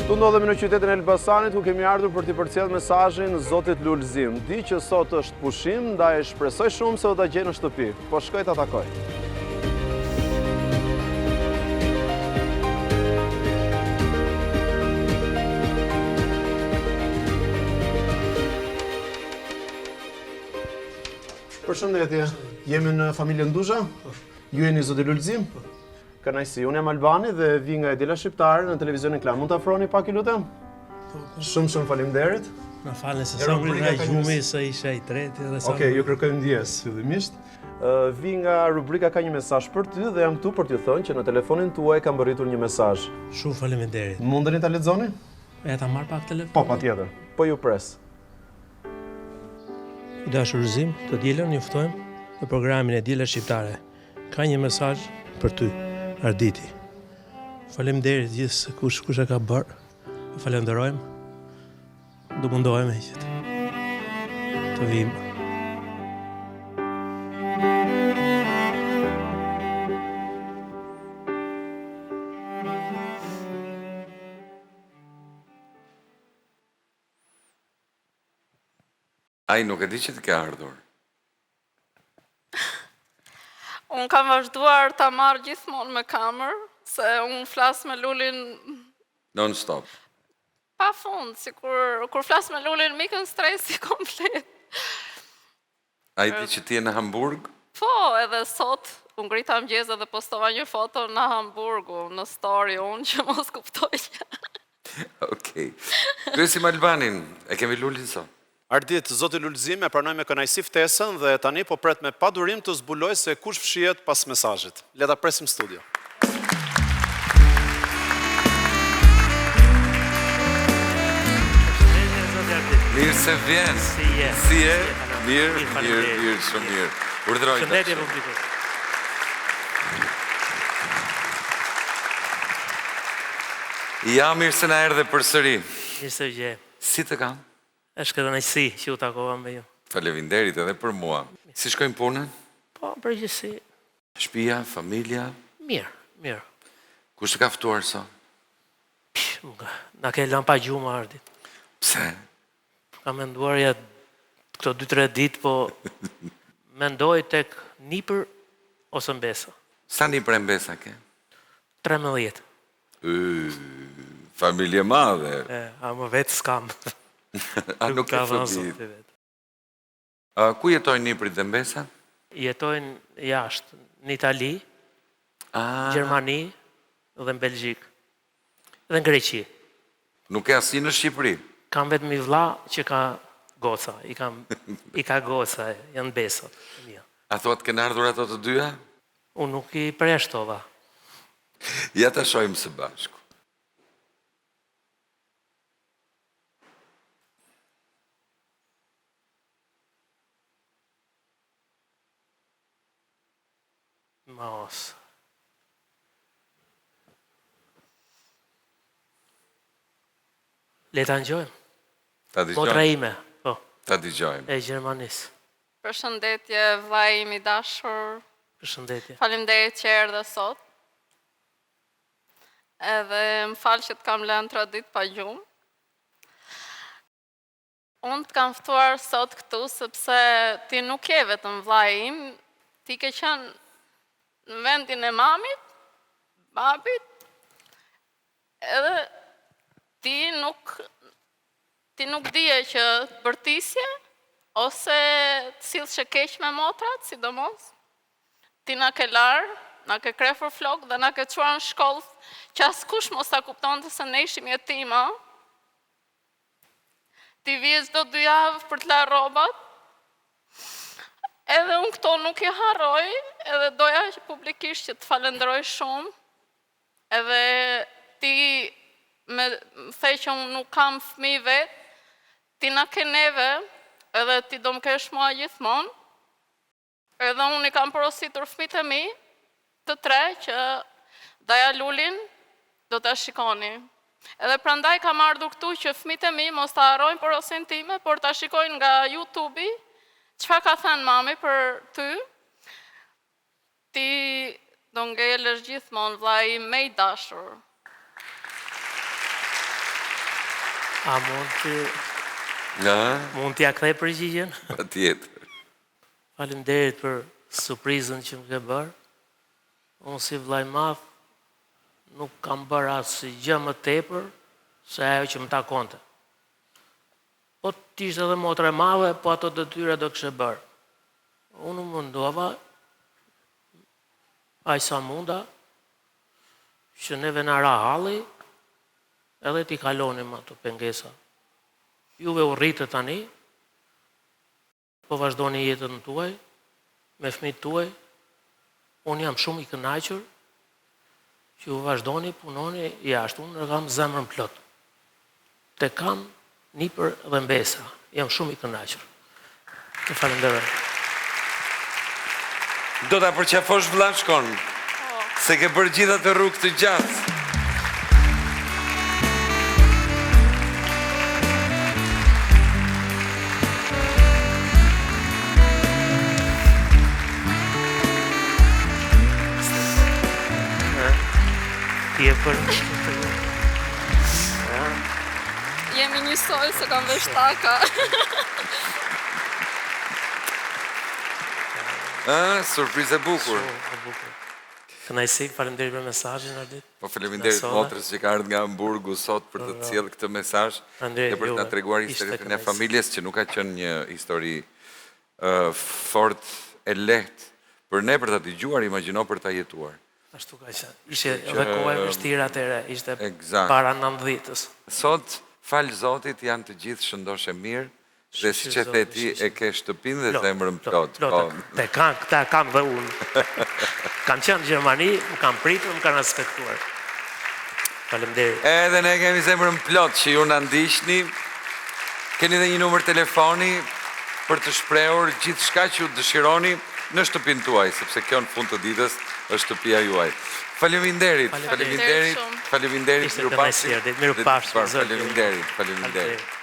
Tu ndodhemi në qytetin e Elbasanit, ku kemi ardhur për t'i përcjell mesazhin Zotit Lulzim. Di që sot është pushim, ndaj shpresoj shumë se do ta gjej në shtëpi. Po shkoj ta takoj. Përshëndetje, jemi në familjen Duzha? Ju jeni Zoti Lulzim? Kënaqësi, unë jam Albani dhe vi nga Edila Shqiptare në televizionin Klan. Mund të afroni pak, ju lutem? Shumë faleminderit. Na falni se sa nga gjumi se isha i treti dhe sa. Okej, ju kërkoj ndjes fillimisht. Vi nga rubrika Ka një mesazh për ty dhe jam këtu për t'ju thënë që në telefonin tuaj ka mbërritur një mesazh. Shumë faleminderit. Mundeni ta lexoni? Ja ta marr pak telefon. Po, patjetër. Po ju pres. I dashur Lulzim, të dielën ju ftojmë në programin e Diela Shqiptare. Ka një mesazh për ty. Arditi. Faleminderit gjithë kush e ka bërë. Falenderojmë. Do mundohemi që të vim. Ai nuk e di që të ke ardhur. Unë kam vazhduar ta marr gjithmonë me kamër, se unë flas me Lulin Non stop. pa fund, si kur flas me Lulin mikën stresi komplet. Ai di që ti je në Hamburg? Po, edhe sot unë ngrita mëngjes dhe postova një foto në Hamburgu, në story unë që mos kuptoj. Okej. Kryesim Albanin, e kemi Lulin sot. Ardit, Zoti Lulzim e pranoj me kënaqësi ftesën dhe tani po pret me padurim të zbuloj se kush fshihet pas mesazhit. Le ta presim studio. Mirë se vjen. Si je? Mirë, shumë mirë. Urdhëroj. Shëndetje publikut. Ja, mirë se na erdhe përsëri. Mirë se vje. Si të kam? Është kënaqësi që u takova me ju. Faleminderit edhe për mua. Si shkojnë punën? Po, përgjithësi. Shtëpia, familja? Mirë. Kush e ka ftuar sot? Na ke lënë pa gjumë Ardit. Pse? Kam menduar ja këto 2-3 ditë, po mendoj tek nipër ose mbesa. Sa nipër e mbesa ke? 13. Familje madhe. A më vetë s'kam. A nuk ka fëmijë. Ku jetojnë niprit dhe mbesa? Jetojnë jashtë, në Itali, Gjermani dhe në Belgjik. Dhe në Greqi. Nuk e asnjë në Shqipëri? Kam vetëm i vlla që ka goca, i ka goca, janë besat. A thua të kenë ardhur ato të dyja? Unë nuk i preshtova. Ja ta shohim së bashku. Mos. Le ta ngjojmë. Ta dëgjojmë. Motra ime, po. Ta dëgjojmë. E Gjermanisë. Përshëndetje, vllai im i dashur. Përshëndetje. Faleminderit që erdhe sot. Edhe më fal që të kam lënë 3 ditë pa gjumë. Unë të kam ftuar sot këtu sepse ti nuk je vetëm vllai im, ti ke qenë në vendin e mamit, babit, edhe ti nuk dije që të bërtisje, ose të sillshe keq me motrat, sidomos. Ti na ke larë, na ke krefur flok dhe na ke çuar në shkollë që askush mos ta kuptonte se ne ishim jetima. Ti vije çdo 2 javë për të larë rrobat. Edhe unë këto nuk i harroj, edhe doja që publikisht që të falenderoj shumë. Edhe ti me the që unë nuk kam fëmijë vetë, ti na ke neve, edhe ti do më kesh mua gjithmonë. Edhe unë i kam porositur fëmijët e mi, të 3 që daja Lulin do ta shikoni. Edhe prandaj kam ardhur këtu që fëmijët e mi mos ta harrojnë porosin time, por ta shikojnë nga YouTube-i Çfarë ka thënë mami për ty? Ti do ngelesh gjithmonë vllai im më i dashur. A Ja, mund t'ja kthej përgjigjen? patjetër. Faleminderit për surprizën që më ke bërë. Unë si vllai madh nuk kam bërë asgjë më tepër se ajo që më takonte. Po t'ishte edhe motra e madhe, po ato detyra do kështë bërë. Unë më mundova, aq sa munda, që neve na ra halli, edhe t'i kalonim ato pengesa. Juve u rritë tani, po vazhdoni jetën tuaj, me fëmijët tuaj, unë jam shumë i kënaqur, që ju vazhdoni punoni jashtë, unë kam zemrën plot. Te kam nipër dhe mbesa, jam shumë i kënaqur. Të falenderoj. Do ta përqafosh vllashkon, se ke bërë gjitha të rrugë të gjatë. Ti e për... Jemi njësoj se kam veshtaka. Surprizë e bukur. Kënaqësi, faleminderit për mesazhin, Ardit. Po faleminderit motrës që ka ardhur nga Hamburgu sot për të sjellë këtë mesazh e për të na treguar historinë e familjes, që nuk ka qenë një histori fort e lehtë për ne për ta dëgjuar, imagjino për ta jetuar. Ashtu ka qenë. Ishte edhe koha e vështirë atëherë, ishte para 90-s. Sot, fal Zotit, janë të gjithë shëndoshë mirë, dhe si që the ti e ke shtëpinë dhe zemrën plot. Te këta kam dhe unë. Kam qenë në Gjermani, më kam pritur, më kanë respektuar. Faleminderit. Edhe ne kemi zemrën plot që ju na ndiqni. Keni dhe një numër telefoni për të shprehur gjithçka që ju dëshironi në shtëpinë tuaj, sepse kjo në fund të ditës është shtëpia juaj. Faleminderit. Ishte të Mirupafshim. Faleminderit.